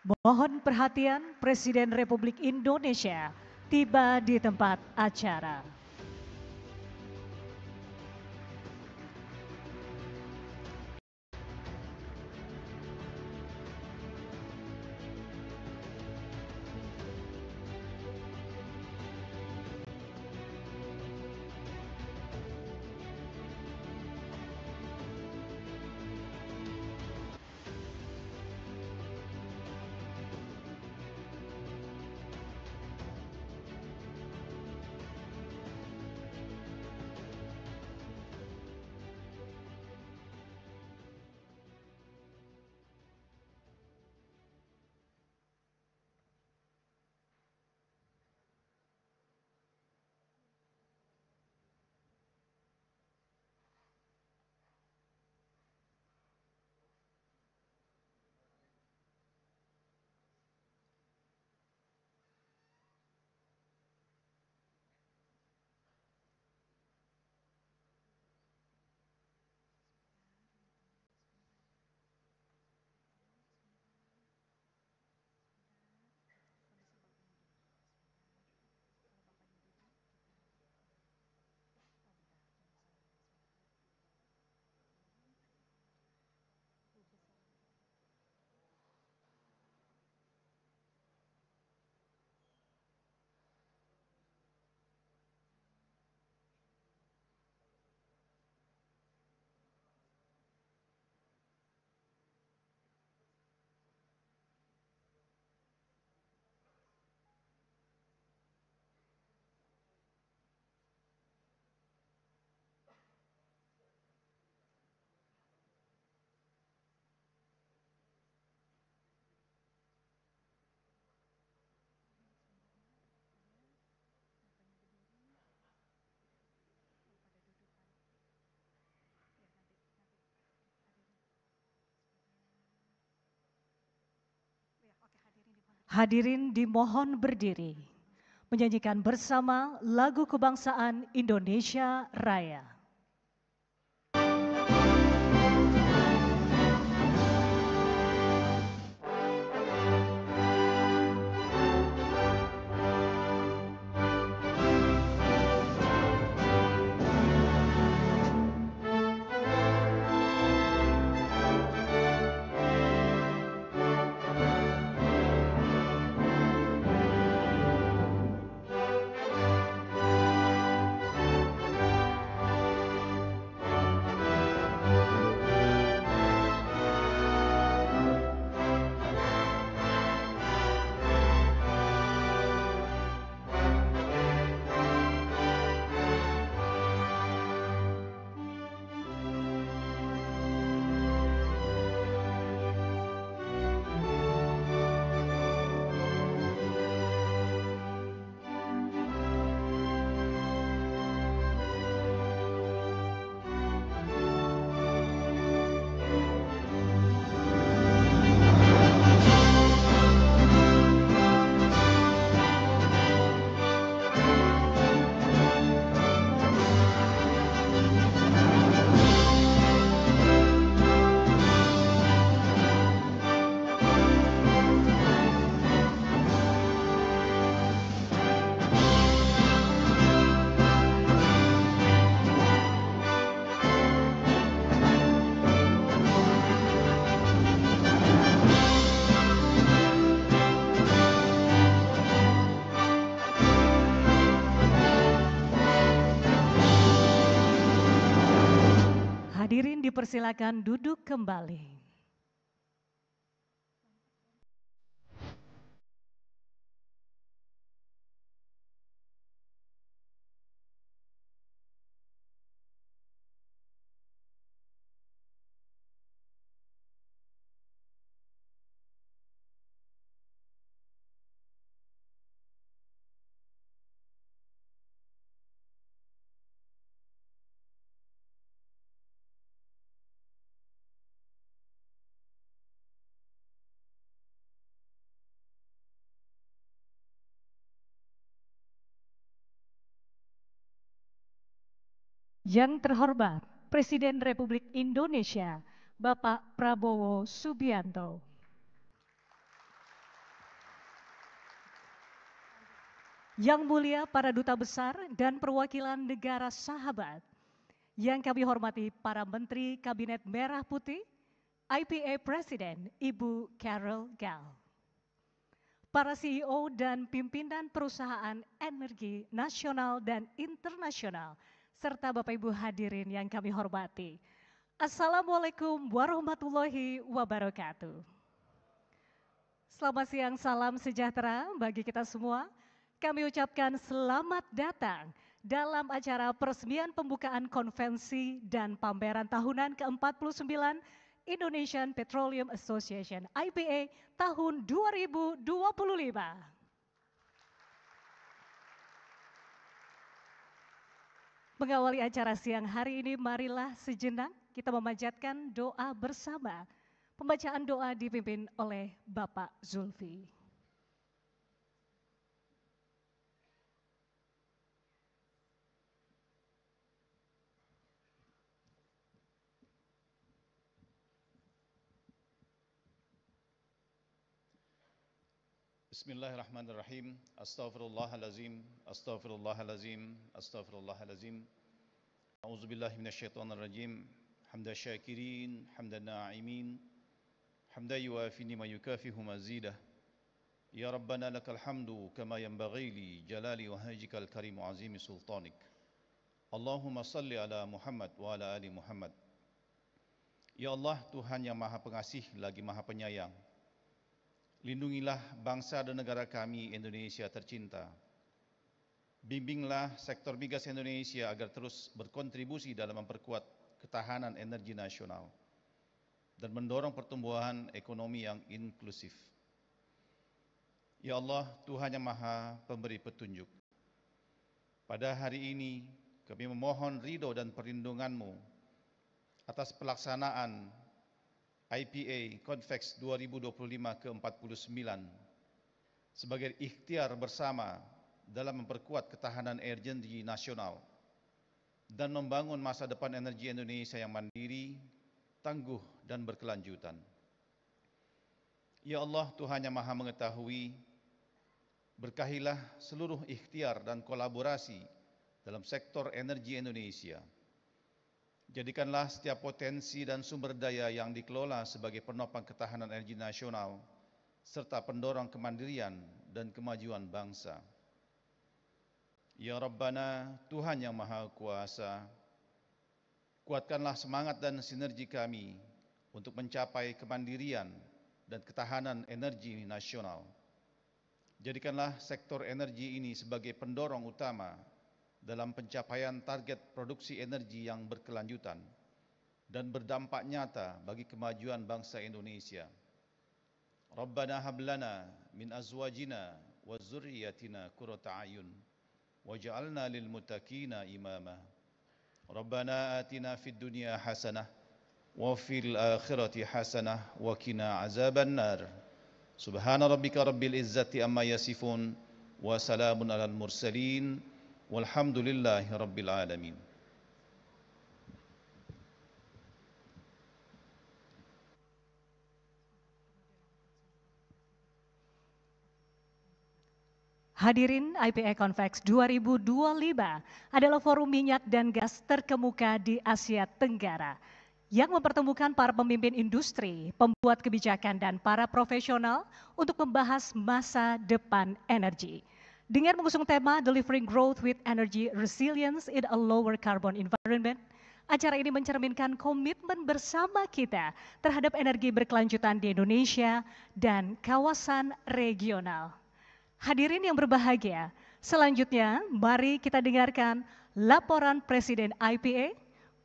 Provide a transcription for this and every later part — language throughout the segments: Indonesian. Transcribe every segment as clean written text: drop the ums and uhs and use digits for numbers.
Mohon perhatian, Presiden Republik Indonesia tiba di tempat acara. Hadirin dimohon berdiri, menyanyikan bersama lagu kebangsaan Indonesia Raya. Hadirin dipersilakan duduk kembali. Yang terhormat Presiden Republik Indonesia, Bapak Prabowo Subianto. Yang mulia para duta besar dan perwakilan negara sahabat, yang kami hormati para Menteri Kabinet Merah Putih, IPA Presiden Ibu Carol Gal, para CEO dan pimpinan perusahaan energi nasional dan internasional, serta Bapak Ibu hadirin yang kami hormati. Assalamualaikum warahmatullahi wabarakatuh. Selamat siang, salam sejahtera bagi kita semua. Kami ucapkan selamat datang dalam acara peresmian pembukaan konvensi dan pameran tahunan ke-49 Indonesian Petroleum Association IPA tahun 2025. Mengawali acara siang hari ini, marilah sejenak kita memanjatkan doa bersama. Pembacaan doa dipimpin oleh Bapak Zulfi. Bismillahirrahmanirrahim. Astaghfirullahalazim, astaghfirullahalazim, astaghfirullahalazim. A'udzubillahi minasyaitonirrajim. Hamda syakirin, hamdan na'imin, hamda yuafi ma yukafihu mazidah. Ya Rabbana lakal hamdu kama yanbaghi li jalali wajhikal karim wa azimi sultanik. Allahumma salli ala Muhammad wa ala ali Muhammad. Ya Allah, Tuhan yang Maha Pengasih lagi Maha Penyayang, lindungilah bangsa dan negara kami Indonesia tercinta. Bimbinglah sektor migas Indonesia agar terus berkontribusi dalam memperkuat ketahanan energi nasional dan mendorong pertumbuhan ekonomi yang inklusif. Ya Allah, Tuhan yang Maha Pemberi Petunjuk, pada hari ini kami memohon ridho dan perlindungan-Mu atas pelaksanaan IPA Convex 2025 ke-49 sebagai ikhtiar bersama dalam memperkuat ketahanan energi nasional dan membangun masa depan energi Indonesia yang mandiri, tangguh dan berkelanjutan. Ya Allah, Tuhan yang Maha Mengetahui, berkahilah seluruh ikhtiar dan kolaborasi dalam sektor energi Indonesia. Jadikanlah setiap potensi dan sumber daya yang dikelola sebagai penopang ketahanan energi nasional serta pendorong kemandirian dan kemajuan bangsa. Ya Rabbana, Tuhan yang Maha Kuasa, kuatkanlah semangat dan sinergi kami untuk mencapai kemandirian dan ketahanan energi nasional. Jadikanlah sektor energi ini sebagai pendorong utama dalam pencapaian target produksi energi yang berkelanjutan dan berdampak nyata bagi kemajuan bangsa Indonesia. Rabbana hablana min azwajina wa dzurriyyatina qurrata a'yun waj'alna lil muttaqina imama. Rabbana atina fid dunya hasanah wa fil akhirati hasanah wa qina azaban nar. Subhana rabbika rabbil izzati amma yasifun wa salamun alal mursalin walhamdulillahi rabbil alamin. Hadirin, IPA Convex 2025 adalah forum minyak dan gas terkemuka di Asia Tenggara yang mempertemukan para pemimpin industri, pembuat kebijakan, dan para profesional untuk membahas masa depan energi. Dengan mengusung tema Delivering Growth with Energy Resilience in a Lower Carbon Environment, acara ini mencerminkan komitmen bersama kita terhadap energi berkelanjutan di Indonesia dan kawasan regional. Hadirin yang berbahagia, selanjutnya mari kita dengarkan laporan Presiden IPA.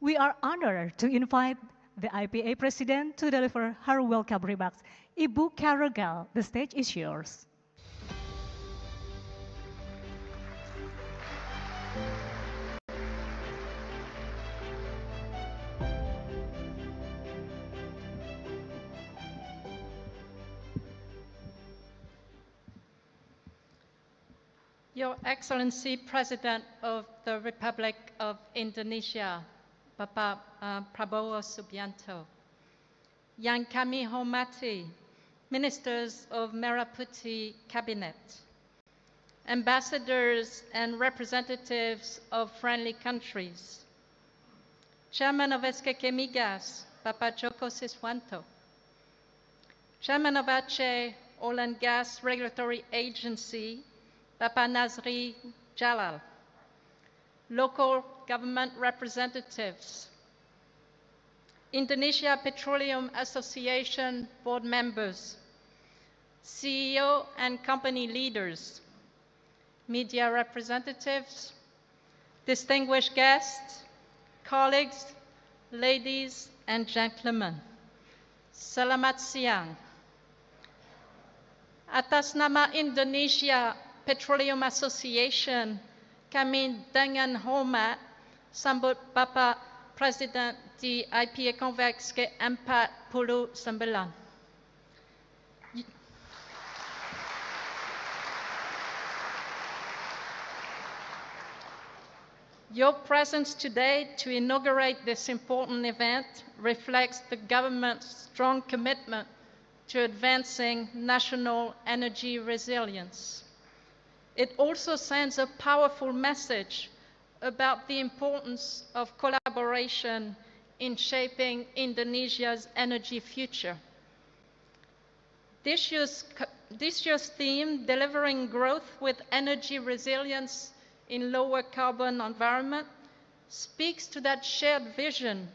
We are honored to invite the IPA President to deliver her welcome remarks. Ibu Carol Gal, the stage is yours. Your Excellency President of the Republic of Indonesia, Bapak Prabowo Subianto, yang kami hormati, Ministers of Merah Putih Cabinet, ambassadors and representatives of friendly countries, Chairman of SK Chemigas, Papa Joko Siswanto, Chairman of Aceh Oil and Gas Regulatory Agency, Papa Nazri Jalal, local government representatives, Indonesia Petroleum Association board members, CEO and company leaders, media representatives, distinguished guests, colleagues, ladies and gentlemen. Selamat siang. Atas nama Indonesia Petroleum Association, kami dengan hormat sambut Bapak Presiden di IPA Convex ke-49. Your presence today to inaugurate this important event reflects the government's strong commitment to advancing national energy resilience. It also sends a powerful message about the importance of collaboration in shaping Indonesia's energy future. This year's theme, Delivering Growth with Energy Resilience in Lower Carbon Environment, speaks to that shared vision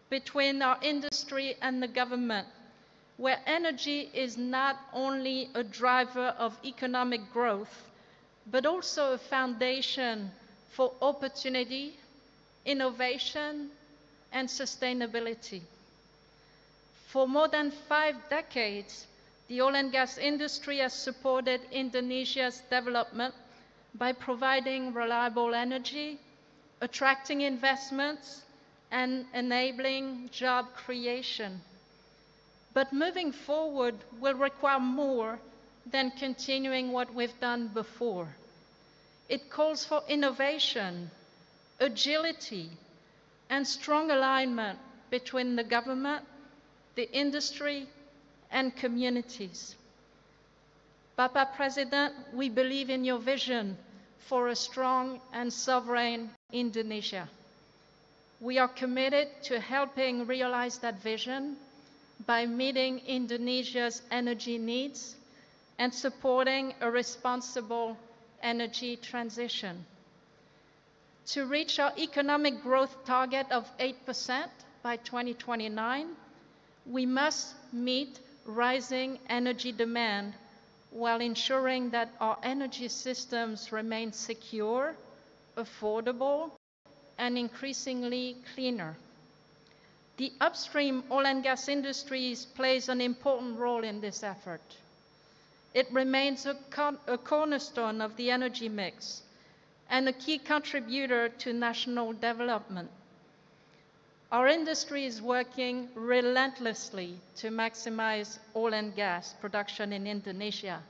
between our industry and the government, where energy is not only a driver of economic growth, but also a foundation for opportunity, innovation, and sustainability. For more than 5 decades, the oil and gas industry has supported Indonesia's development by providing reliable energy, attracting investments, and enabling job creation. But moving forward will require more than continuing what we've done before. It calls for innovation, agility, and strong alignment between the government, the industry, and communities. Bapak President, we believe in your vision for a strong and sovereign Indonesia. We are committed to helping realize that vision by meeting Indonesia's energy needs and supporting a responsible energy transition. To reach our economic growth target of 8% by 2029, we must meet rising energy demand while ensuring that our energy systems remain secure, affordable, and increasingly cleaner. The upstream oil and gas industries plays an important role in this effort. It remains a cornerstone of the energy mix and a key contributor to national development. Our industry is working relentlessly to maximize oil and gas production in Indonesia,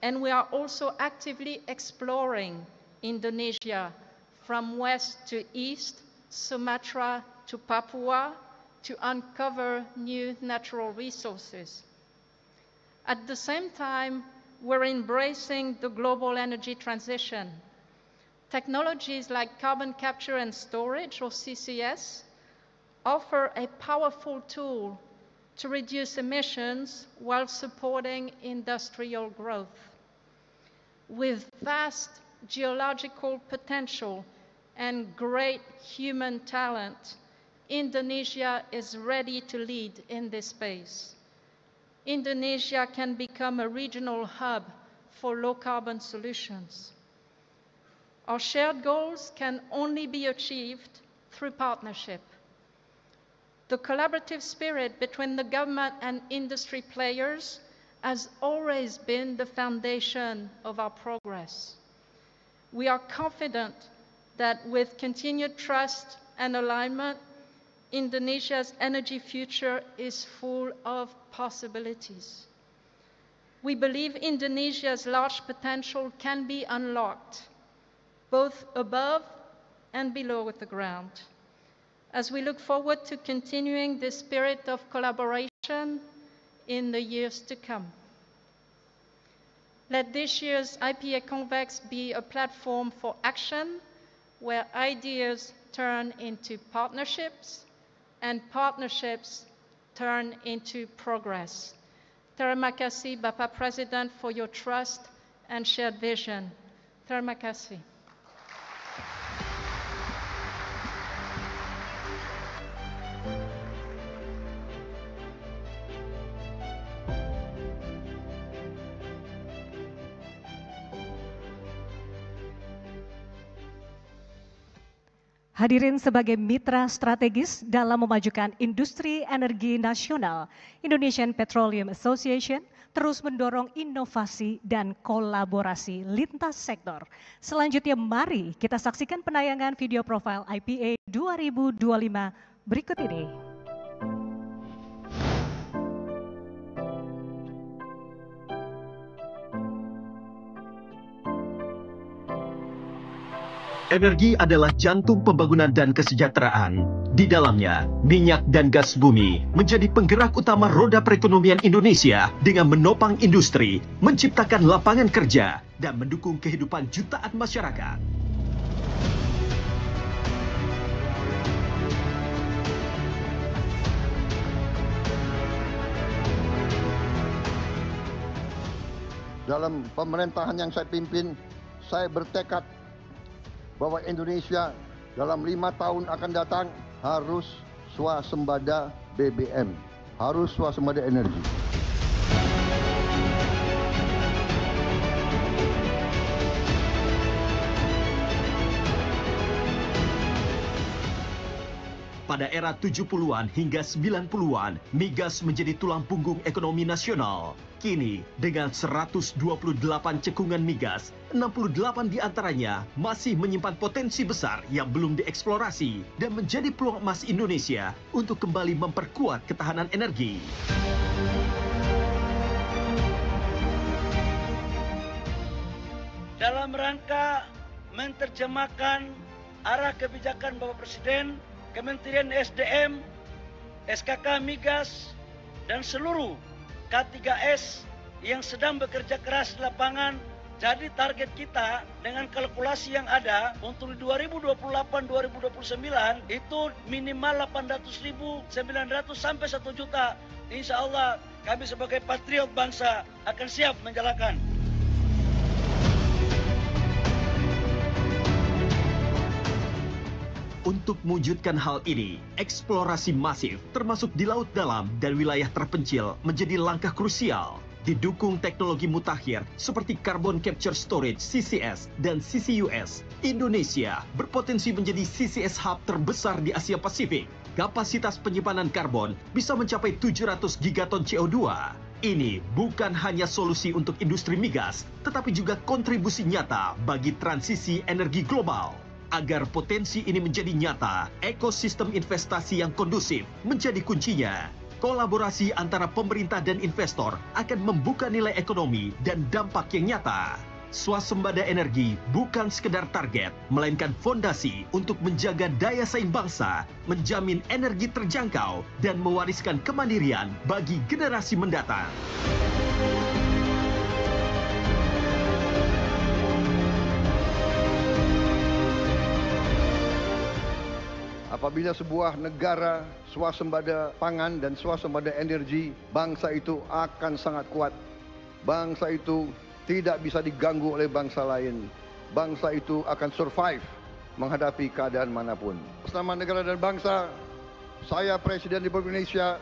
and we are also actively exploring Indonesia from west to east, Sumatra to Papua, to uncover new natural resources. At the same time, we're embracing the global energy transition. Technologies like carbon capture and storage, or CCS, offer a powerful tool to reduce emissions while supporting industrial growth. With vast geological potential and great human talent, Indonesia is ready to lead in this space. Indonesia can become a regional hub for low-carbon solutions. Our shared goals can only be achieved through partnership. The collaborative spirit between the government and industry players has always been the foundation of our progress. We are confident that with continued trust and alignment, Indonesia's energy future is full of possibilities. We believe Indonesia's large potential can be unlocked, both above and below the ground, as we look forward to continuing this spirit of collaboration in the years to come. Let this year's IPA Convex be a platform for action where ideas turn into partnerships and partnerships turn into progress. Terima kasih Bapak Presiden for your trust and shared vision. Terima kasih. Hadirin sebagai mitra strategis dalam memajukan industri energi nasional, Indonesian Petroleum Association terus mendorong inovasi dan kolaborasi lintas sektor. Selanjutnya mari kita saksikan penayangan video profil IPA 2025 berikut ini. Energi adalah jantung pembangunan dan kesejahteraan. Di dalamnya, minyak dan gas bumi menjadi penggerak utama roda perekonomian Indonesia dengan menopang industri, menciptakan lapangan kerja, dan mendukung kehidupan jutaan masyarakat. Dalam pemerintahan yang saya pimpin, saya bertekad bahwa Indonesia dalam 5 tahun akan datang harus swasembada BBM, harus swasembada energi. Pada era 70-an hingga 90-an, migas menjadi tulang punggung ekonomi nasional. Kini, dengan 128 cekungan migas, 68 diantaranya masih menyimpan potensi besar yang belum dieksplorasi dan menjadi peluang emas Indonesia untuk kembali memperkuat ketahanan energi. Dalam rangka menerjemahkan arah kebijakan Bapak Presiden, Kementerian SDM, SKK Migas, dan seluruh K3S yang sedang bekerja keras di lapangan. Jadi target kita dengan kalkulasi yang ada untuk 2028-2029 itu minimal 800.900 sampai 1 juta. Insya Allah kami sebagai patriot bangsa akan siap menjalankan. Untuk mewujudkan hal ini, eksplorasi masif termasuk di laut dalam dan wilayah terpencil menjadi langkah krusial. Didukung teknologi mutakhir seperti Carbon Capture Storage CCS dan CCUS, Indonesia berpotensi menjadi CCS hub terbesar di Asia Pasifik. Kapasitas penyimpanan karbon bisa mencapai 700 gigaton CO2. Ini bukan hanya solusi untuk industri migas, tetapi juga kontribusi nyata bagi transisi energi global. Agar potensi ini menjadi nyata, ekosistem investasi yang kondusif menjadi kuncinya. Kolaborasi antara pemerintah dan investor akan membuka nilai ekonomi dan dampak yang nyata. Swasembada energi bukan sekedar target, melainkan fondasi untuk menjaga daya saing bangsa, menjamin energi terjangkau, dan mewariskan kemandirian bagi generasi mendatang. Apabila sebuah negara swasembada pangan dan swasembada energi, bangsa itu akan sangat kuat. Bangsa itu tidak bisa diganggu oleh bangsa lain. Bangsa itu akan survive menghadapi keadaan manapun. Atas nama negara dan bangsa, saya Presiden Republik Indonesia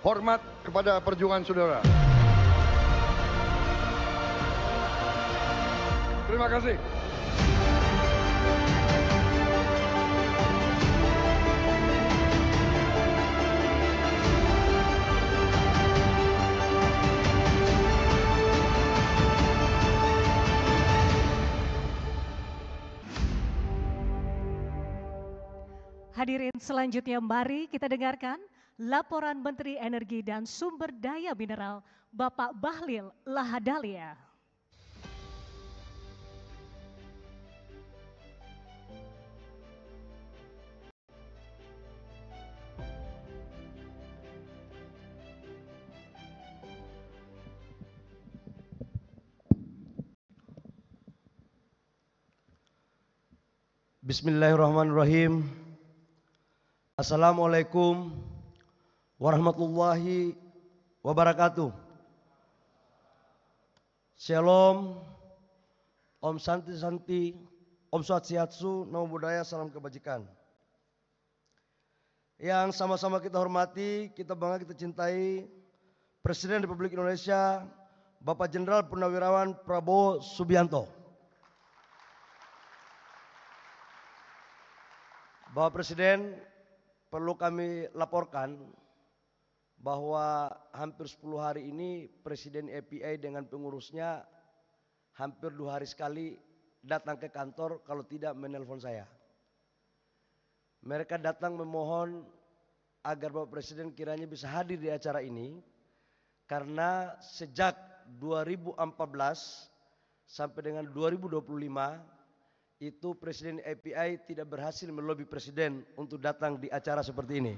hormat kepada perjuangan saudara. Terima kasih. Hadirin selanjutnya mari kita dengarkan laporan Menteri Energi dan Sumber Daya Mineral Bapak Bahlil Lahadalia. Bismillahirrahmanirrahim. Assalamualaikum warahmatullahi wabarakatuh. Shalom, Om Santi Santi, Om Swastiastu, Namo Buddhaya, salam kebajikan. Yang sama-sama kita hormati, kita bangga, kita cintai Presiden Republik Indonesia, Bapak Jenderal Purnawirawan Prabowo Subianto. Bapak Presiden, perlu kami laporkan bahwa hampir 10 hari ini Presiden API dengan pengurusnya hampir 2 hari sekali datang ke kantor, kalau tidak menelpon saya. Mereka datang memohon agar Bapak Presiden kiranya bisa hadir di acara ini, karena sejak 2014 sampai dengan 2025 itu Presiden API tidak berhasil melobi Presiden untuk datang di acara seperti ini.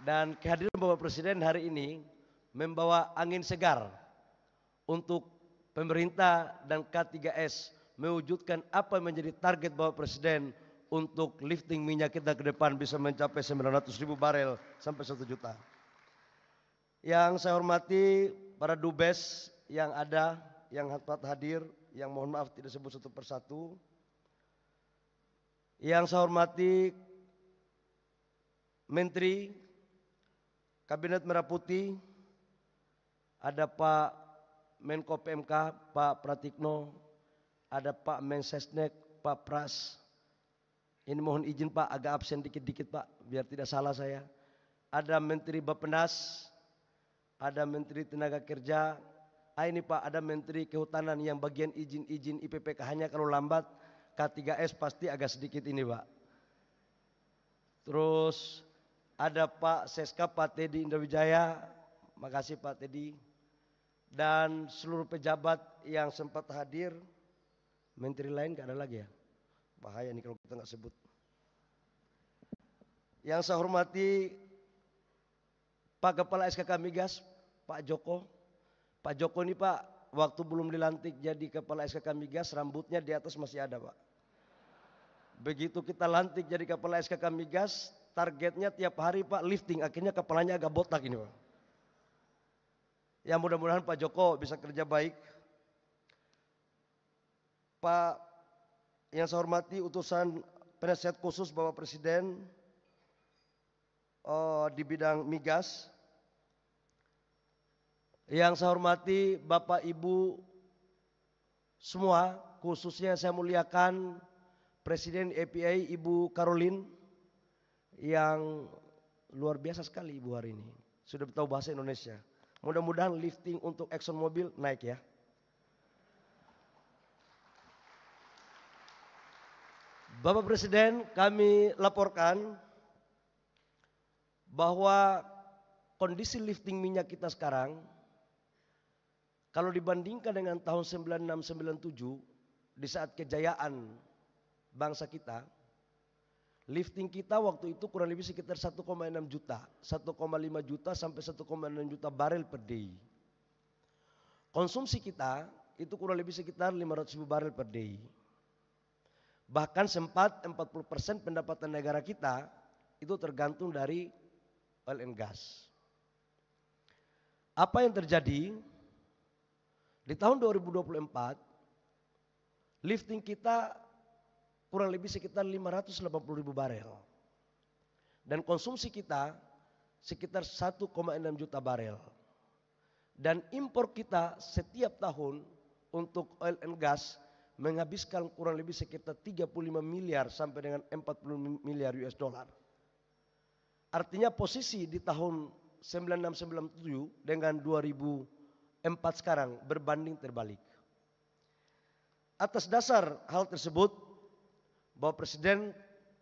Dan kehadiran Bapak Presiden hari ini membawa angin segar untuk pemerintah dan K3S mewujudkan apa yang menjadi target Bapak Presiden untuk lifting minyak kita ke depan bisa mencapai 900.000 barel sampai 1 juta. Yang saya hormati para dubes yang ada, yang hadir, yang mohon maaf tidak sebut satu persatu. Yang saya hormati Menteri Kabinet Merah Putih, ada Pak Menko PMK, Pak Pratikno, ada Pak Mensesnek, Pak Pras. Ini mohon izin Pak, agak absen dikit-dikit Pak, biar tidak salah saya. Ada Menteri Bappenas, ada Menteri Tenaga Kerja. Ini Pak, ada Menteri Kehutanan yang bagian izin-izin IPPK, hanya kalau lambat K3S pasti agak sedikit ini Pak. Terus ada Pak Seska, Pak Teddy Indrawijaya, makasih Pak Teddy. Dan seluruh pejabat yang sempat hadir. Menteri lain gak ada lagi ya? Bahaya nih kalau kita gak sebut. Yang saya hormati Pak Kepala SKK Migas, Pak Joko. Pak Joko ini Pak, waktu belum dilantik jadi Kepala SKK Migas, rambutnya di atas masih ada Pak. Begitu kita lantik jadi Kepala SKK Migas, targetnya tiap hari Pak lifting, akhirnya kepalanya agak botak ini Pak. Ya mudah-mudahan Pak Joko bisa kerja baik. Pak yang saya hormati utusan penasihat khusus Bapak Presiden di bidang migas. Yang saya hormati Bapak Ibu semua, khususnya saya muliakan Presiden API Ibu Caroline yang luar biasa sekali Ibu hari ini. Sudah tahu bahasa Indonesia. Mudah-mudahan lifting untuk Exxon Mobil naik ya. Bapak Presiden, kami laporkan bahwa kondisi lifting minyak kita sekarang, kalau dibandingkan dengan tahun 96-97, di saat kejayaan bangsa kita, lifting kita waktu itu kurang lebih sekitar 1,6 juta, 1,5 juta sampai 1,6 juta barel per day. Konsumsi kita itu kurang lebih sekitar 500.000 barel per day. Bahkan sempat 40% pendapatan negara kita itu tergantung dari oil and gas. Apa yang terjadi? Di tahun 2024, lifting kita kurang lebih sekitar 580.000 barel. Dan konsumsi kita sekitar 1,6 juta barel. Dan impor kita setiap tahun untuk oil and gas menghabiskan kurang lebih sekitar 35 miliar sampai dengan 40 miliar US dollar. Artinya posisi di tahun 96-97 dengan 2004 sekarang berbanding terbalik. Atas dasar hal tersebut, Bapak Presiden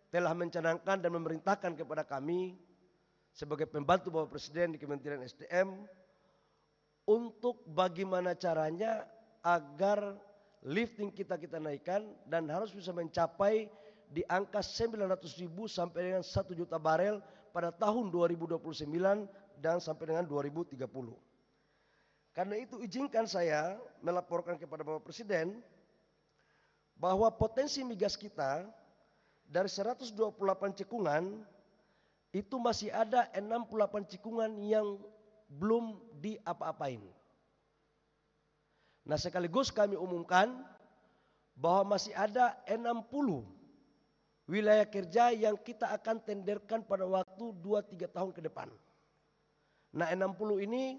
telah mencanangkan dan memerintahkan kepada kami sebagai pembantu Bapak Presiden di Kementerian SDM untuk bagaimana caranya agar lifting kita naikkan dan harus bisa mencapai di angka 900.000 sampai dengan 1 juta barel pada tahun 2029 dan sampai dengan 2030. Karena itu izinkan saya melaporkan kepada Bapak Presiden bahwa potensi migas kita dari 128 cekungan itu masih ada 68 cekungan yang belum diapa-apain. Nah, sekaligus kami umumkan bahwa masih ada 60 wilayah kerja yang kita akan tenderkan pada waktu 2-3 tahun ke depan. Nah, 60 ini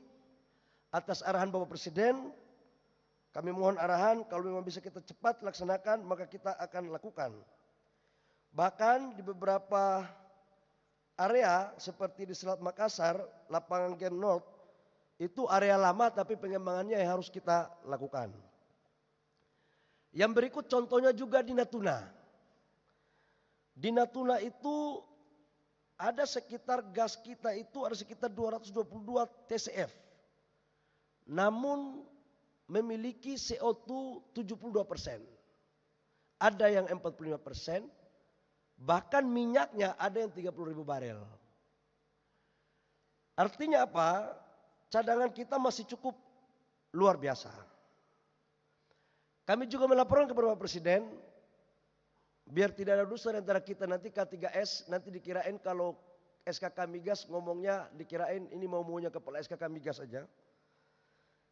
atas arahan Bapak Presiden, kami mohon arahan kalau memang bisa kita cepat laksanakan maka kita akan lakukan. Bahkan di beberapa area seperti di Selat Makassar, lapangan Gen North, itu area lama tapi pengembangannya yang harus kita lakukan. Yang berikut contohnya juga di Natuna. Di Natuna itu ada sekitar gas kita itu ada sekitar 222 TCF. Namun memiliki CO2 72%. Ada yang 45%. Bahkan minyaknya ada yang 30.000 barel. Artinya apa? Cadangan kita masih cukup luar biasa. Kami juga melaporkan kepada Bapak Presiden, biar tidak ada dusta antara kita nanti K3S, nanti dikirain kalau SKK Migas ngomongnya dikirain ini maunya kepala SKK Migas saja.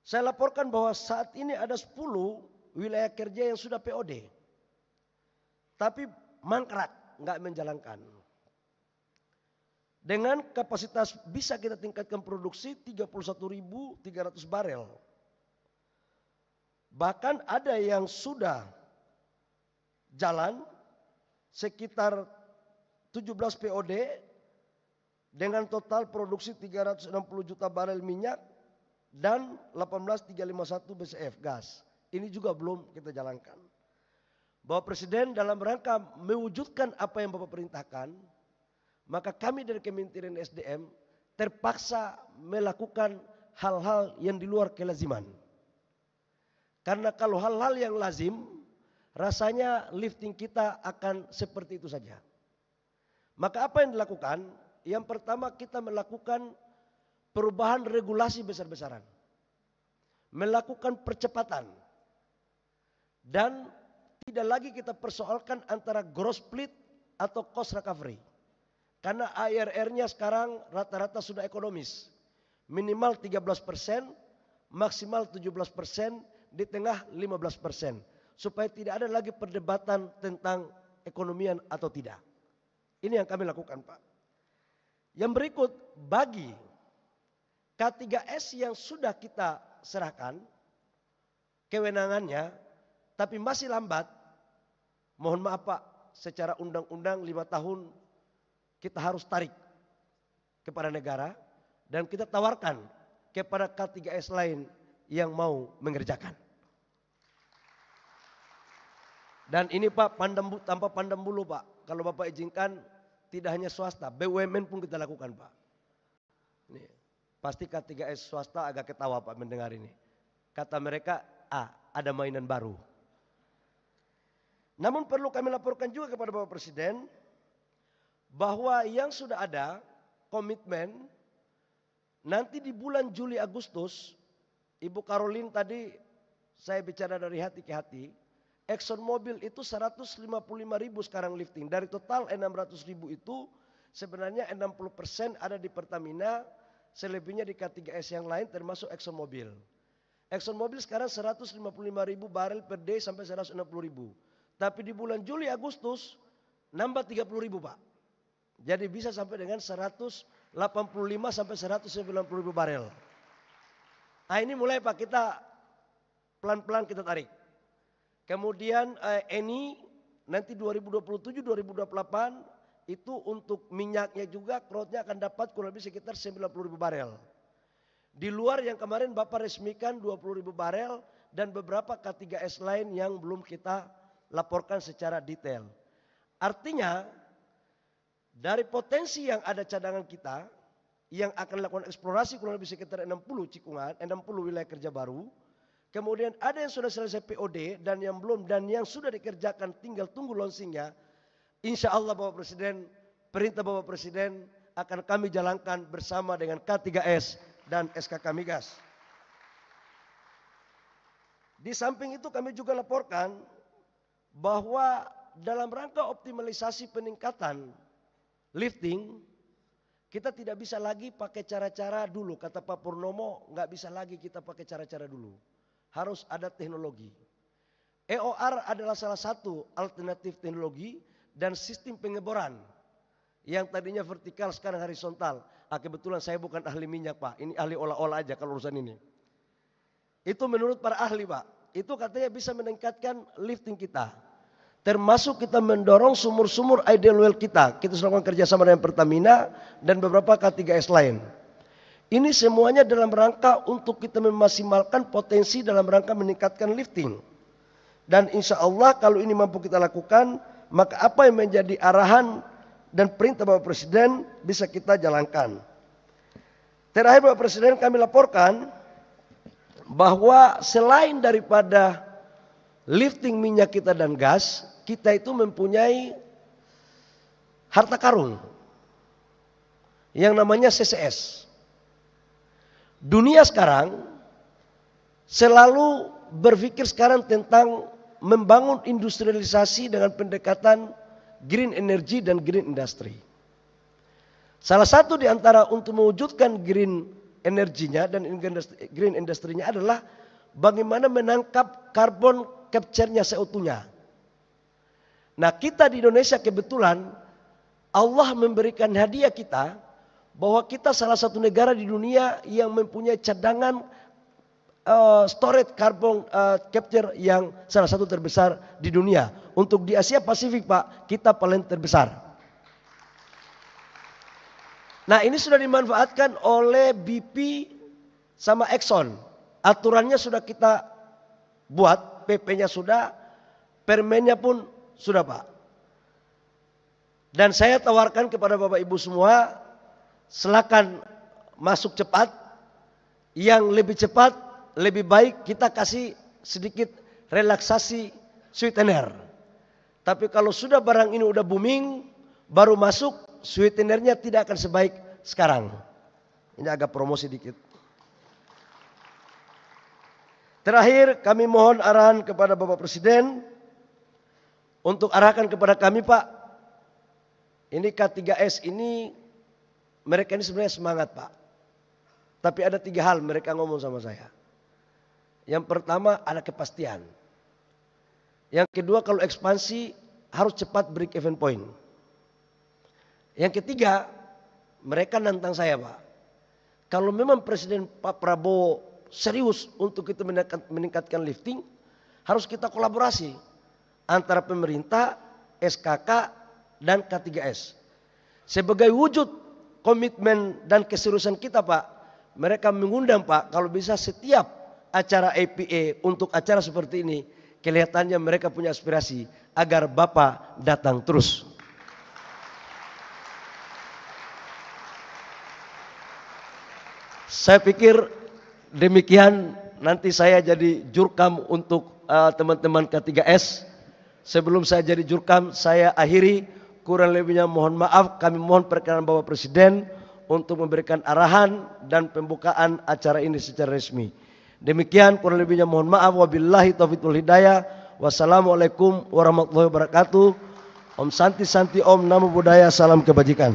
Saya laporkan bahwa saat ini ada 10 wilayah kerja yang sudah POD. Tapi mangkrak, nggak menjalankan. Dengan kapasitas bisa kita tingkatkan produksi 31.300 barel. Bahkan ada yang sudah jalan sekitar 17 POD dengan total produksi 360 juta barel minyak dan 18.351 BCF gas. Ini juga belum kita jalankan. Bapak Presiden dalam rangka mewujudkan apa yang Bapak perintahkan, maka kami dari Kementerian SDM terpaksa melakukan hal-hal yang di luar kelaziman. Karena kalau hal-hal yang lazim, rasanya lifting kita akan seperti itu saja. Maka apa yang dilakukan? Yang pertama kita melakukan perubahan regulasi besar-besaran. Melakukan percepatan. Dan tidak lagi kita persoalkan antara gross split atau cost recovery. Karena ARR-nya sekarang rata-rata sudah ekonomis. Minimal 13%, maksimal 17%, di tengah 15%. Supaya tidak ada lagi perdebatan tentang ekonomian atau tidak. Ini yang kami lakukan, Pak. Yang berikut, bagi K3S yang sudah kita serahkan kewenangannya, tapi masih lambat, mohon maaf Pak, secara undang-undang 5 tahun kita harus tarik kepada negara dan kita tawarkan kepada K3S lain yang mau mengerjakan. Dan ini Pak tanpa pandang bulu Pak, kalau Bapak izinkan tidak hanya swasta, BUMN pun kita lakukan Pak. Ini, pasti K3S swasta agak ketawa Pak mendengar ini. Kata mereka, ada mainan baru. Namun perlu kami laporkan juga kepada Bapak Presiden bahwa yang sudah ada komitmen nanti di bulan Juli Agustus, Ibu Caroline tadi saya bicara dari hati ke hati, Exxon Mobil itu 155.000 sekarang lifting. Dari total 600.000 itu sebenarnya 60% ada di Pertamina, selebihnya di K3S yang lain termasuk Exxon Mobil. Exxon Mobil sekarang 155.000 barel per day sampai 160.000. Tapi di bulan Juli Agustus nambah 30.000 Pak. Jadi bisa sampai dengan 185 sampai 190.000 barel. Nah ini mulai Pak, kita pelan-pelan kita tarik. Kemudian Eni nanti 2027-2028 itu untuk minyaknya juga crowdnya akan dapat kurang lebih sekitar 90.000 barel. Di luar yang kemarin Bapak resmikan 20.000 barel dan beberapa K3S lain yang belum kita laporkan secara detail. Artinya dari potensi yang ada cadangan kita yang akan lakukan eksplorasi kurang lebih sekitar 60 cikungan, 60 wilayah kerja baru. Kemudian ada yang sudah selesai POD dan yang belum dan yang sudah dikerjakan tinggal tunggu launchingnya. Insya Allah Bapak Presiden, perintah Bapak Presiden akan kami jalankan bersama dengan K3S dan SKK Migas. Di samping itu kami juga laporkan bahwa dalam rangka optimalisasi peningkatan lifting, kita tidak bisa lagi pakai cara-cara dulu. Kata Pak Purnomo, nggak bisa lagi kita pakai cara-cara dulu. Harus ada teknologi. EOR adalah salah satu alternatif teknologi dan sistem pengeboran. Yang tadinya vertikal sekarang horizontal. Kebetulan saya bukan ahli minyak Pak, ini ahli olah-olah aja kalau urusan ini. Itu menurut para ahli Pak, itu katanya bisa meningkatkan lifting kita. Termasuk kita mendorong sumur-sumur ideal well kita. Kita sudah melakukan kerjasama dengan Pertamina dan beberapa K3S lain. Ini semuanya dalam rangka untuk kita memaksimalkan potensi dalam rangka meningkatkan lifting. Dan insya Allah kalau ini mampu kita lakukan, maka apa yang menjadi arahan dan perintah Bapak Presiden bisa kita jalankan. Terakhir Bapak Presiden, kami laporkan bahwa selain daripada lifting minyak kita dan gas, kita itu mempunyai harta karun yang namanya CCS. Dunia sekarang selalu berpikir sekarang tentang membangun industrialisasi dengan pendekatan green energy dan green industry. Salah satu di antara untuk mewujudkan green energinya dan green industry-nya adalah bagaimana menangkap carbon capture-nya seutuhnya. Nah, kita di Indonesia kebetulan Allah memberikan hadiah kita bahwa kita salah satu negara di dunia yang mempunyai cadangan storage carbon capture yang salah satu terbesar di dunia. Untuk di Asia Pasifik Pak, kita paling terbesar. Nah, ini sudah dimanfaatkan oleh BP sama Exxon. Aturannya sudah kita buat, PP-nya sudah, permennya pun sudah Pak. Dan saya tawarkan kepada Bapak Ibu semua, silakan masuk cepat. Yang lebih cepat, lebih baik kita kasih sedikit relaksasi sweetener. Tapi kalau sudah barang ini udah booming, baru masuk, sweetenernya tidak akan sebaik sekarang. Ini agak promosi dikit. Terakhir kami mohon arahan kepada Bapak Presiden untuk arahkan kepada kami Pak. Ini K3S ini mereka ini sebenarnya semangat Pak. Tapi ada 3 hal mereka ngomong sama saya. Yang pertama ada kepastian. Yang kedua kalau ekspansi harus cepat break even point. Yang ketiga mereka nantang saya Pak. Kalau memang Presiden Pak Prabowo serius untuk kita meningkatkan lifting, harus kita kolaborasi antara pemerintah, SKK, dan K3S. Sebagai wujud komitmen dan keseriusan kita Pak, mereka mengundang Pak, kalau bisa setiap acara APA untuk acara seperti ini, kelihatannya mereka punya aspirasi agar Bapak datang terus. Saya pikir demikian, nanti saya jadi jurkam untuk teman-teman K3S. Sebelum saya jadi jurkam, saya akhiri, kurang lebihnya mohon maaf. Kami mohon perkenan Bapak Presiden untuk memberikan arahan dan pembukaan acara ini secara resmi. Demikian kurang lebihnya mohon maaf. Wabillahi taufiq wal hidayah. Wassalamualaikum warahmatullahi wabarakatuh. Om Santi Santi Om, Namo Buddhaya, salam kebajikan.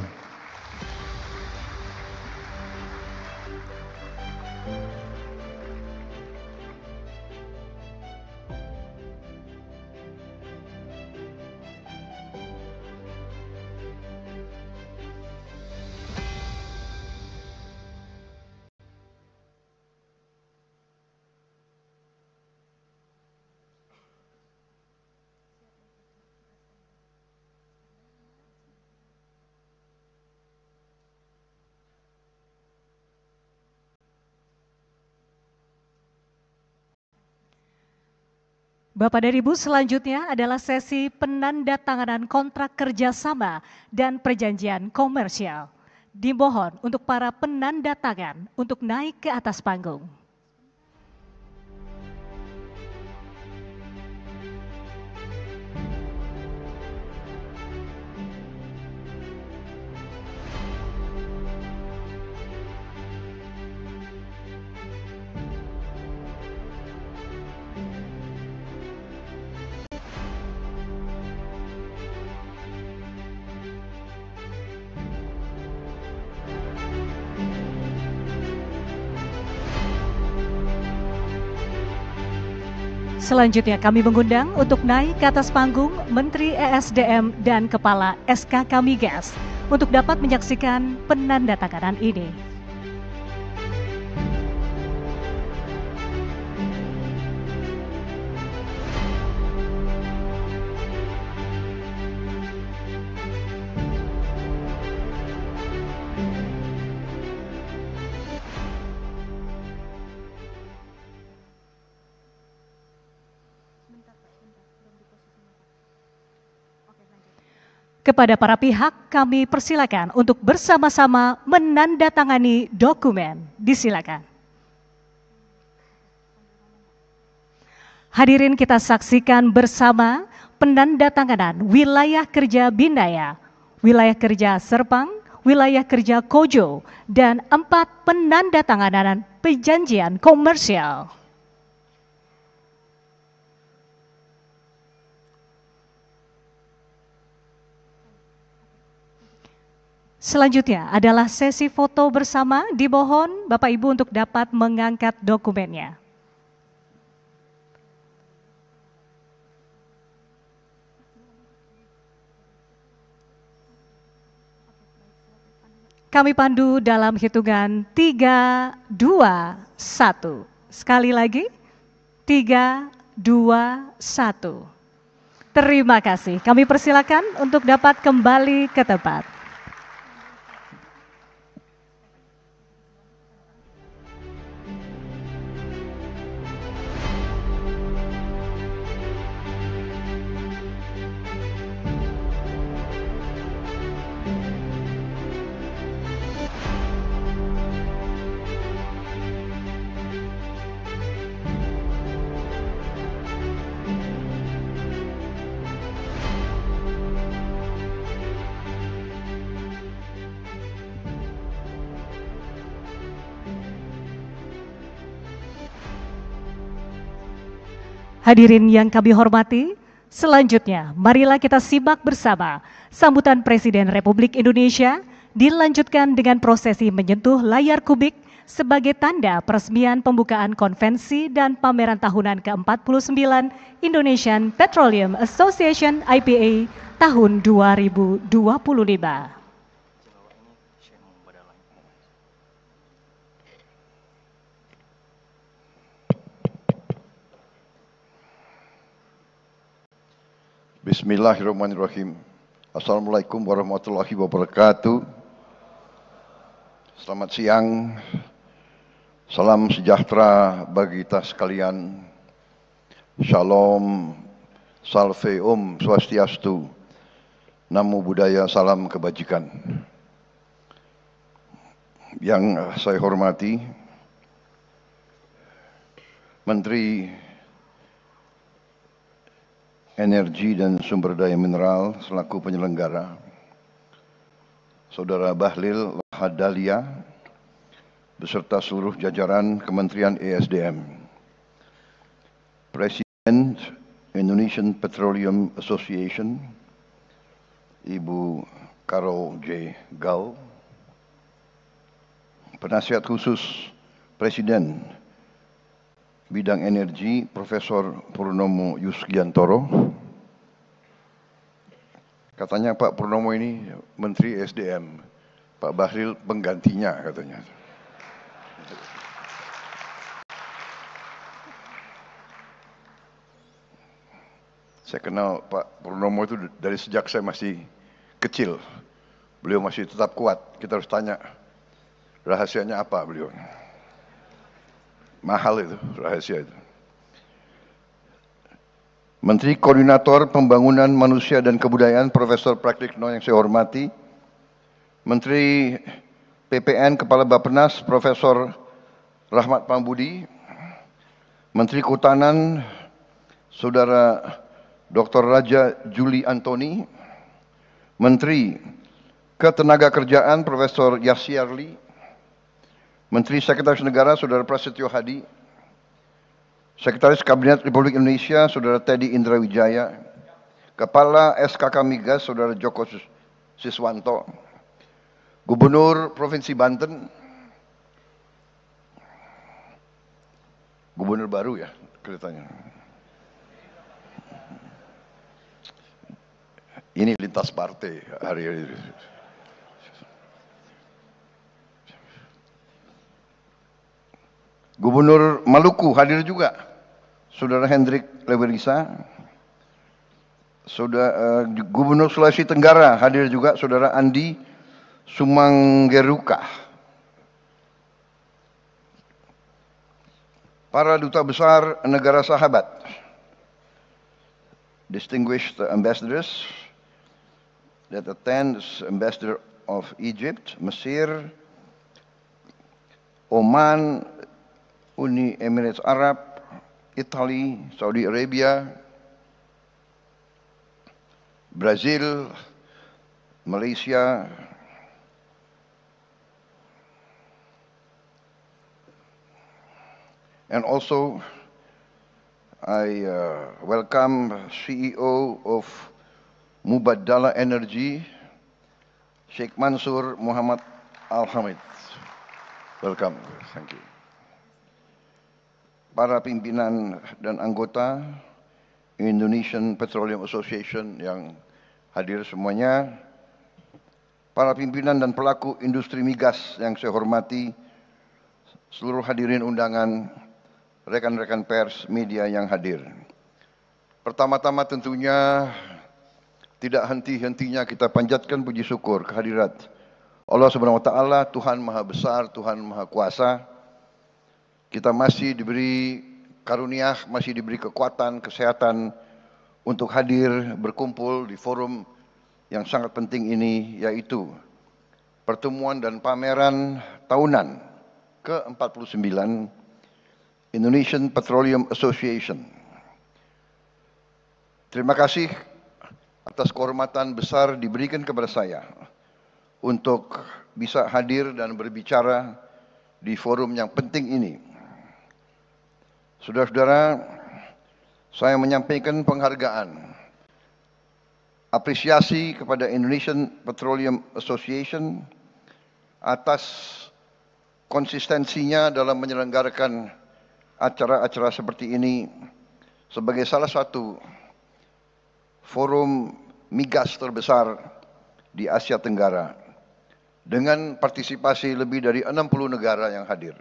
Bapak dan Ibu, selanjutnya adalah sesi penandatanganan kontrak kerjasama dan perjanjian komersial. Dimohon untuk para penandatangan untuk naik ke atas panggung. Selanjutnya kami mengundang untuk naik ke atas panggung Menteri ESDM dan Kepala SKK Migas untuk dapat menyaksikan penandatanganan ini. Kepada para pihak kami persilakan untuk bersama-sama menandatangani dokumen. Disilakan. Hadirin, kita saksikan bersama penandatanganan wilayah kerja Bindaya, wilayah kerja Serpang, wilayah kerja Kojo, dan 4 penandatanganan perjanjian komersial. Selanjutnya adalah sesi foto bersama. Dimohon Bapak Ibu untuk dapat mengangkat dokumennya. Kami pandu dalam hitungan 3, 2, 1. Sekali lagi, 3, 2, 1. Terima kasih. Kami persilakan untuk dapat kembali ke tempat. Hadirin yang kami hormati, selanjutnya marilah kita simak bersama sambutan Presiden Republik Indonesia dilanjutkan dengan prosesi menyentuh layar kubik sebagai tanda peresmian pembukaan konvensi dan pameran tahunan ke-49 Indonesian Petroleum Association IPA tahun 2025. Bismillahirrahmanirrahim. Assalamualaikum warahmatullahi wabarakatuh. Selamat siang. Salam sejahtera bagi kita sekalian. Shalom, salve om swastiastu. Namo Buddhaya, salam kebajikan. Yang saya hormati Menteri Energi dan Sumber Daya Mineral selaku penyelenggara, Saudara Bahlil Lahadalia, beserta seluruh jajaran Kementerian ESDM, Presiden Indonesian Petroleum Association, Ibu Carol J. Gau, Penasihat Khusus Presiden Bidang Energi Profesor Purnomo Yusgiantoro. Katanya Pak Purnomo ini Menteri SDM, Pak Bahlil penggantinya katanya. Saya kenal Pak Purnomo itu dari sejak saya masih kecil. Beliau masih tetap kuat. Kita harus tanya rahasianya apa beliau. Mahal itu, rahasia itu. Menteri Koordinator Pembangunan Manusia dan Kebudayaan Profesor Praktikno yang saya hormati, Menteri PPN Kepala Bappenas Profesor Rahmat Pambudi, Menteri Kehutanan Saudara Dr. Raja Juli Antoni, Menteri Ketenagakerjaan Profesor Yasyarli, Menteri Sekretaris Negara Saudara Prasetyo Hadi, Sekretaris Kabinet Republik Indonesia Saudara Teddy Indrawijaya, Kepala SKK Migas Saudara Joko Siswanto, Gubernur Provinsi Banten, Gubernur baru ya kelihatannya, Ini lintas partai hari ini. Gubernur Maluku hadir juga, Saudara Hendrik Lewerisa. Gubernur Sulawesi Tenggara hadir juga, Saudara Andi Sumanggeruka. Para duta besar negara sahabat, distinguished ambassadors that attends, Ambassador of Egypt, Mesir, Oman, Uni Emirates Arab, Italy, Saudi Arabia, Brazil, Malaysia, and also I welcome CEO of Mubadala Energy, Sheikh Mansur Muhammad Al-Hamid. Welcome, thank you. Para pimpinan dan anggota Indonesian Petroleum Association yang hadir semuanya, para pimpinan dan pelaku industri migas yang saya hormati, seluruh hadirin undangan, rekan-rekan pers, media yang hadir. Pertama-tama tentunya tidak henti-hentinya kita panjatkan puji syukur kehadirat Allah Subhanahu wa taala, Tuhan Maha Besar, Tuhan Maha Kuasa. Kita masih diberi karunia, masih diberi kekuatan, kesehatan untuk hadir berkumpul di forum yang sangat penting ini, yaitu pertemuan dan pameran tahunan ke-49 Indonesian Petroleum Association. Terima kasih atas kehormatan besar diberikan kepada saya untuk bisa hadir dan berbicara di forum yang penting ini. Saudara-saudara, saya menyampaikan penghargaan, apresiasi kepada Indonesian Petroleum Association atas konsistensinya dalam menyelenggarakan acara-acara seperti ini sebagai salah satu forum migas terbesar di Asia Tenggara dengan partisipasi lebih dari 60 negara yang hadir.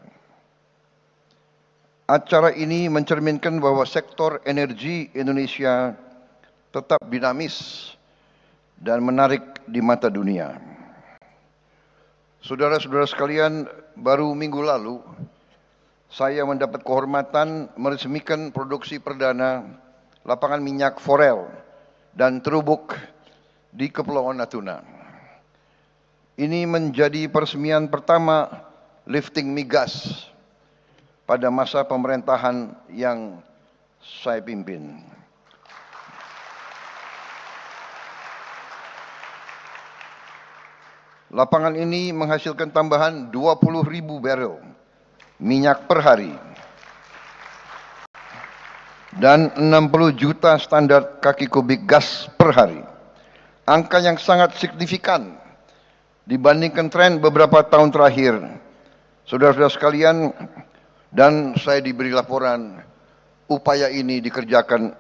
Acara ini mencerminkan bahwa sektor energi Indonesia tetap dinamis dan menarik di mata dunia. Saudara-saudara sekalian, baru minggu lalu saya mendapat kehormatan meresmikan produksi perdana lapangan minyak forel dan terubuk di Kepulauan Natuna. Ini menjadi peresmian pertama lifting migas pada masa pemerintahan yang saya pimpin. Lapangan ini menghasilkan tambahan 20.000 barel minyak per hari dan 60 juta standar kaki kubik gas per hari. Angka yang sangat signifikan dibandingkan tren beberapa tahun terakhir. Saudara-saudara sekalian, dan saya diberi laporan upaya ini dikerjakan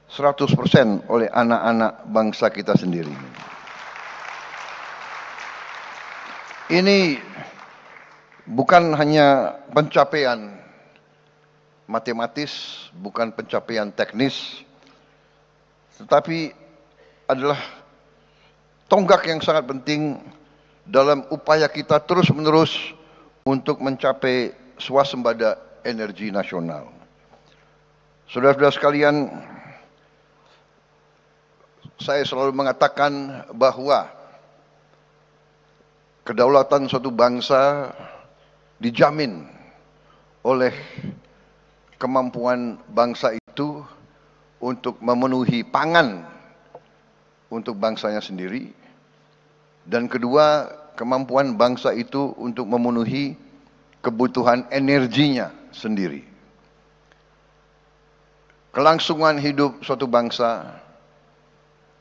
100% oleh anak-anak bangsa kita sendiri. Ini bukan hanya pencapaian matematis, bukan pencapaian teknis, tetapi adalah tonggak yang sangat penting dalam upaya kita terus-menerus untuk mencapai swasembada energi nasional. Saudara-saudara sekalian, saya selalu mengatakan bahwa kedaulatan suatu bangsa dijamin oleh kemampuan bangsa itu untuk memenuhi pangan untuk bangsanya sendiri, dan kedua, kemampuan bangsa itu untuk memenuhi kebutuhan energinya sendiri. Kelangsungan hidup suatu bangsa,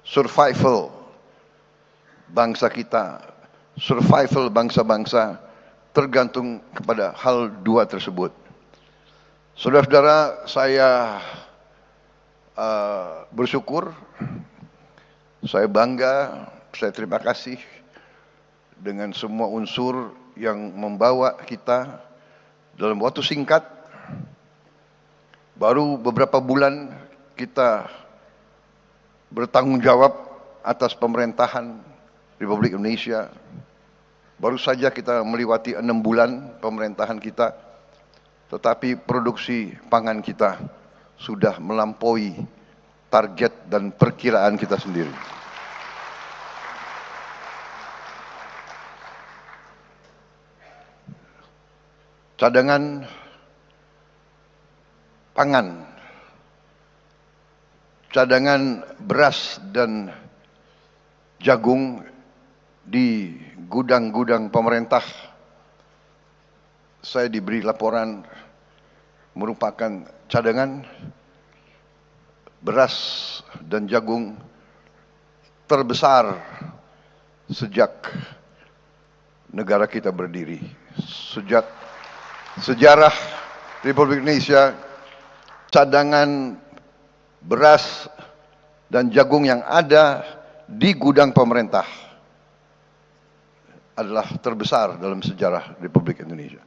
survival bangsa kita, survival bangsa-bangsa tergantung kepada hal dua tersebut. Saudara-saudara, saya bersyukur Saya bangga, saya terima kasih dengan semua unsur yang membawa kita dalam waktu singkat. Baru beberapa bulan kita bertanggung jawab atas pemerintahan Republik Indonesia. Baru saja kita melewati 6 bulan pemerintahan kita, tetapi produksi pangan kita sudah melampaui target dan perkiraan kita sendiri. Cadangan pangan, cadangan beras dan jagung di gudang-gudang pemerintah, saya diberi laporan merupakan cadangan beras dan jagung terbesar sejak negara kita berdiri. Sejak sejarah Republik Indonesia, cadangan beras dan jagung yang ada di gudang pemerintah adalah terbesar dalam sejarah Republik Indonesia.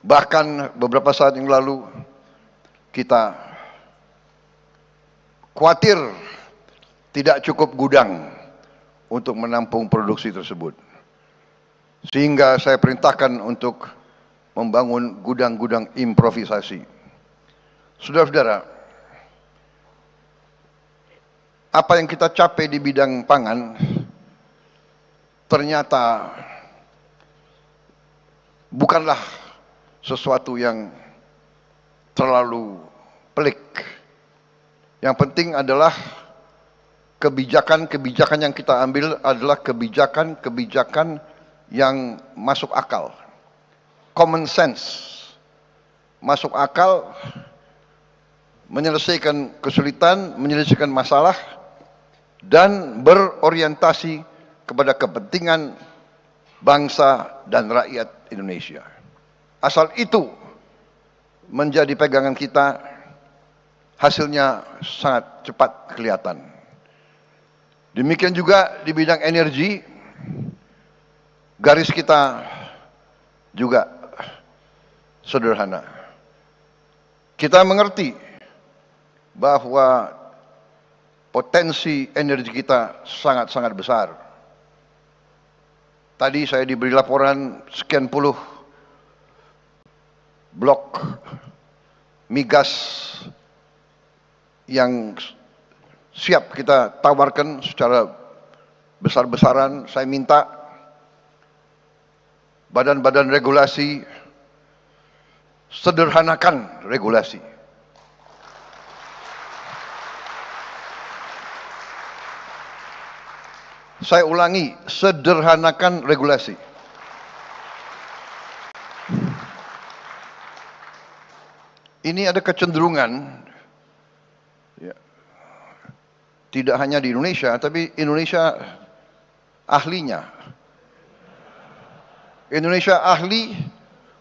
Bahkan beberapa saat yang lalu kita khawatir tidak cukup gudang untuk menampung produksi tersebut. Sehingga saya perintahkan untuk membangun gudang-gudang improvisasi. Saudara-saudara, apa yang kita capai di bidang pangan ternyata bukanlah sesuatu yang terlalu pelik. Yang penting adalah kebijakan-kebijakan yang kita ambil adalah kebijakan-kebijakan yang masuk akal. Common sense. Masuk akal, menyelesaikan kesulitan, menyelesaikan masalah, dan berorientasi kepada kepentingan bangsa dan rakyat Indonesia. Asal itu menjadi pegangan kita, hasilnya sangat cepat kelihatan. Demikian juga di bidang energi, garis kita juga sederhana. Kita mengerti bahwa potensi energi kita sangat-sangat besar. Tadi saya diberi laporan sekian puluh blok migas yang siap kita tawarkan secara besar-besaran. Saya minta badan-badan regulasi sederhanakan regulasi. Saya ulangi, sederhanakan regulasi. Ini ada kecenderungan, ya, tidak hanya di Indonesia, tapi Indonesia ahlinya. Indonesia ahli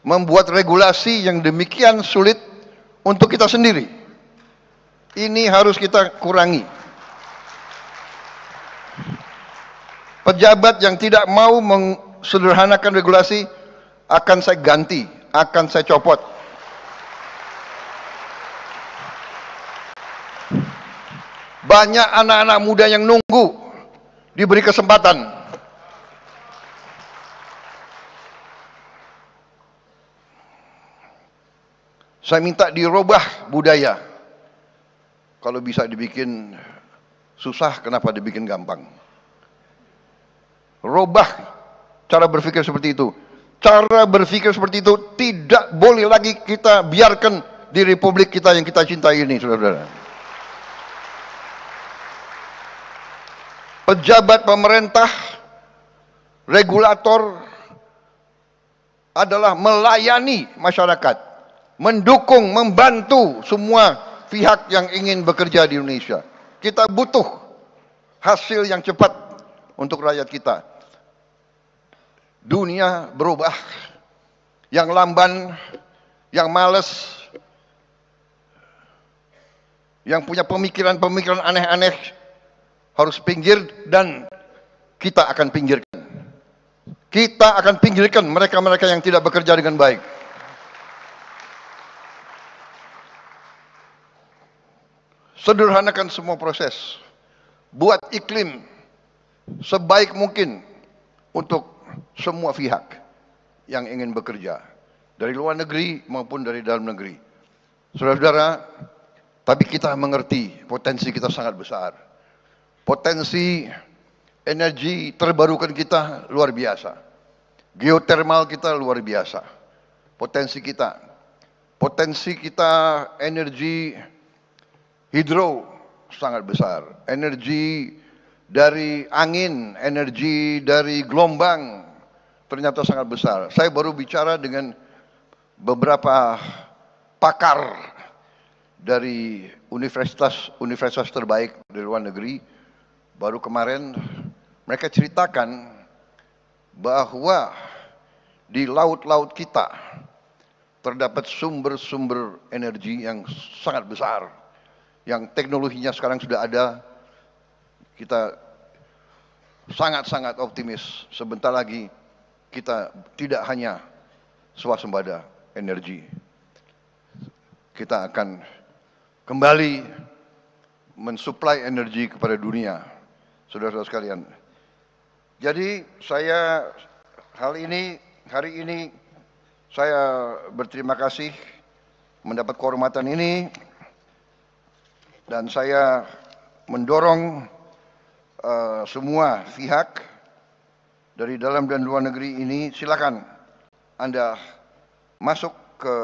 membuat regulasi yang demikian sulit untuk kita sendiri. Ini harus kita kurangi. Pejabat yang tidak mau mensederhanakan regulasi akan saya ganti, akan saya copot. Banyak anak-anak muda yang nunggu diberi kesempatan. Saya minta dirubah budaya. Kalau bisa dibikin susah, kenapa dibikin gampang? Robah cara berpikir seperti itu. Cara berpikir seperti itu tidak boleh lagi kita biarkan di republik kita yang kita cintai ini, saudara-saudara. Pejabat pemerintah, regulator adalah melayani masyarakat, mendukung, membantu semua pihak yang ingin bekerja di Indonesia. Kita butuh hasil yang cepat untuk rakyat kita. Dunia berubah, yang lamban, yang malas, yang punya pemikiran-pemikiran aneh-aneh, harus pinggir dan kita akan pinggirkan. Kita akan pinggirkan mereka-mereka yang tidak bekerja dengan baik. Sederhanakan semua proses. Buat iklim sebaik mungkin untuk semua pihak yang ingin bekerja. Dari luar negeri maupun dari dalam negeri. Saudara-saudara, tapi kita mengerti potensi kita sangat besar. Potensi energi terbarukan kita luar biasa. Geotermal kita luar biasa. Potensi kita energi hidro sangat besar. Energi dari angin, energi dari gelombang ternyata sangat besar. Saya baru bicara dengan beberapa pakar dari universitas terbaik di luar negeri. Baru kemarin mereka ceritakan bahwa di laut-laut kita terdapat sumber-sumber energi yang sangat besar, yang teknologinya sekarang sudah ada. Kita sangat-sangat optimis sebentar lagi kita tidak hanya swasembada energi, kita akan kembali mensuplai energi kepada dunia, saudara-saudara sekalian. Jadi saya hari ini saya berterima kasih mendapat kehormatan ini, dan saya mendorong semua pihak dari dalam dan luar negeri ini, silakan Anda masuk ke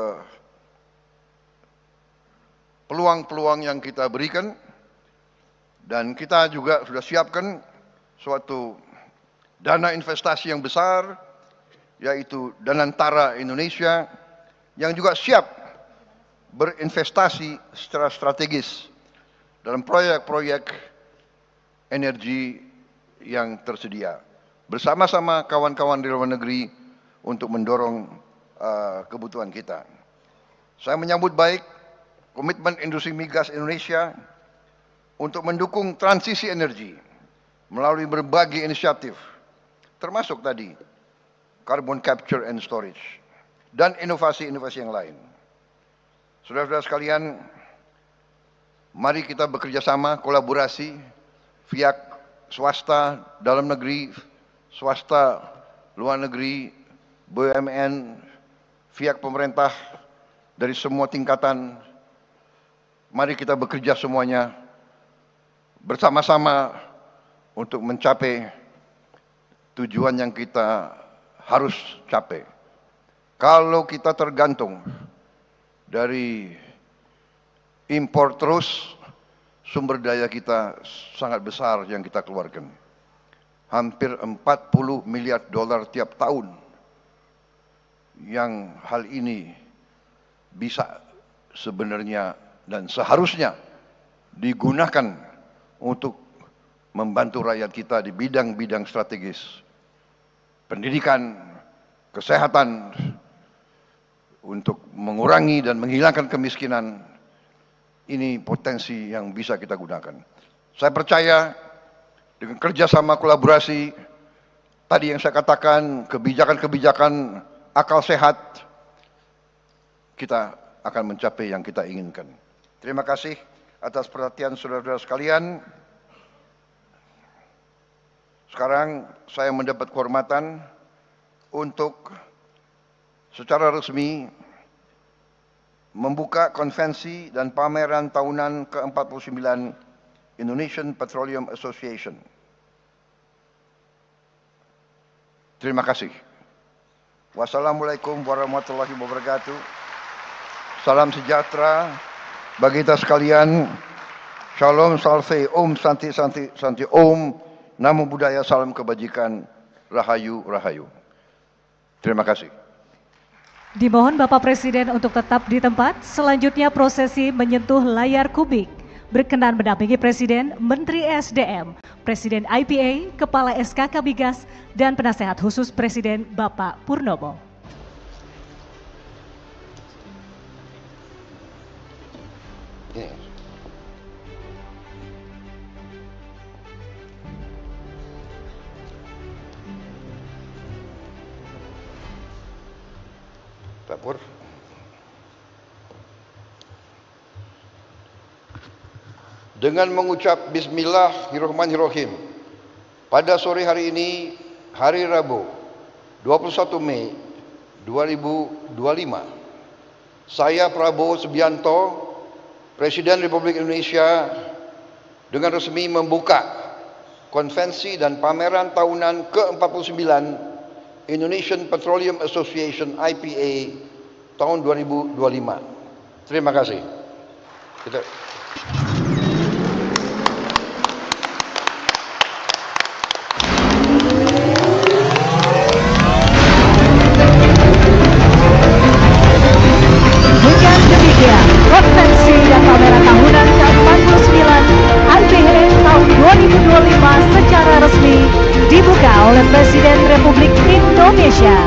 peluang-peluang yang kita berikan, dan kita juga sudah siapkan suatu dana investasi yang besar, yaitu Danantara Indonesia, yang juga siap berinvestasi secara strategis dalam proyek-proyek energi yang tersedia, bersama-sama kawan-kawan di luar negeri untuk mendorong kebutuhan kita. Saya menyambut baik komitmen industri migas Indonesia untuk mendukung transisi energi melalui berbagai inisiatif, termasuk tadi carbon capture and storage dan inovasi-inovasi yang lain. Saudara-saudara sekalian, mari kita bekerja sama, kolaborasi pihak swasta dalam negeri, swasta luar negeri, BUMN, pihak pemerintah dari semua tingkatan. Mari kita bekerja semuanya bersama-sama untuk mencapai tujuan yang kita harus capai. Kalau kita tergantung dari impor terus, sumber daya kita sangat besar yang kita keluarkan. Hampir 40 miliar dolar tiap tahun. Yang hal ini bisa sebenarnya dan seharusnya digunakan untuk membantu rakyat kita di bidang-bidang strategis. Pendidikan, kesehatan, untuk mengurangi dan menghilangkan kemiskinan. Ini potensi yang bisa kita gunakan. Saya percaya dengan kerjasama kolaborasi, tadi yang saya katakan, kebijakan-kebijakan akal sehat, kita akan mencapai yang kita inginkan. Terima kasih atas perhatian saudara-saudara sekalian. Sekarang saya mendapat kehormatan untuk secara resmi membuka konvensi dan pameran tahunan ke-49 Indonesian Petroleum Association. Terima kasih. Wassalamualaikum warahmatullahi wabarakatuh. Salam sejahtera bagi kita sekalian. Shalom, salve, om, santi, santi, santi, om. Namo Buddhaya, salam kebajikan. Rahayu, rahayu. Terima kasih. Dimohon Bapak Presiden untuk tetap di tempat. Selanjutnya prosesi menyentuh layar kubik. Berkenan mendampingi Presiden, Menteri ESDM, Presiden IPA, Kepala SKK Migas, dan Penasehat Khusus Presiden Bapak Purnomo. Pak Pur. Dengan mengucap Bismillahirrahmanirrahim, pada sore hari ini, hari Rabu, 21 Mei 2025, saya Prabowo Subianto, Presiden Republik Indonesia, dengan resmi membuka konvensi dan pameran tahunan ke-49 Indonesian Petroleum Association IPA tahun 2025. Terima kasih. Konvensi dan pameran tahunan ke-49 IPA tahun 2025 secara resmi dibuka oleh Presiden Republik Indonesia.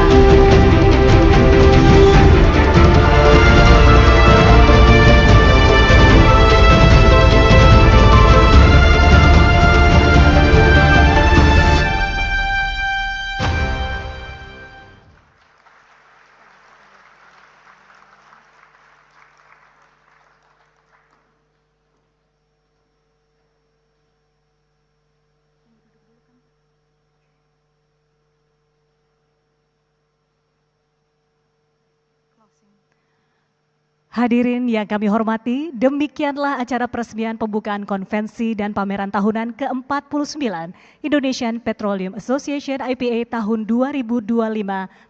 Hadirin yang kami hormati, demikianlah acara peresmian pembukaan konvensi dan pameran tahunan ke-49 Indonesian Petroleum Association IPA tahun 2025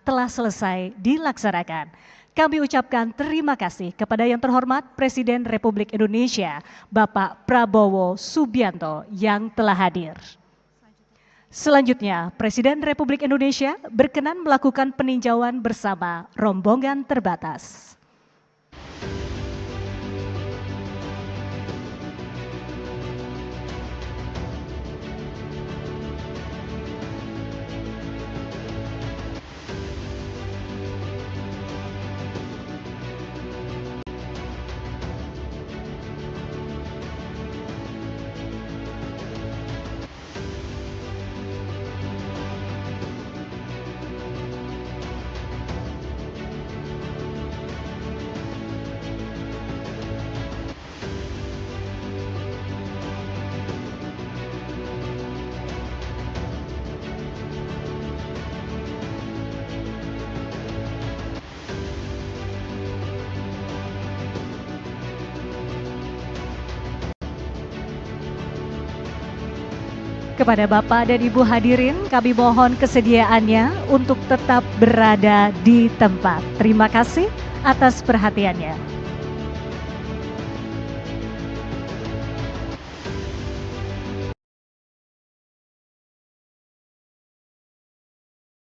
telah selesai dilaksanakan. Kami ucapkan terima kasih kepada yang terhormat Presiden Republik Indonesia, Bapak Prabowo Subianto yang telah hadir. Selanjutnya, Presiden Republik Indonesia berkenan melakukan peninjauan bersama rombongan terbatas. Kepada Bapak dan Ibu hadirin, kami mohon kesediaannya untuk tetap berada di tempat. Terima kasih atas perhatiannya.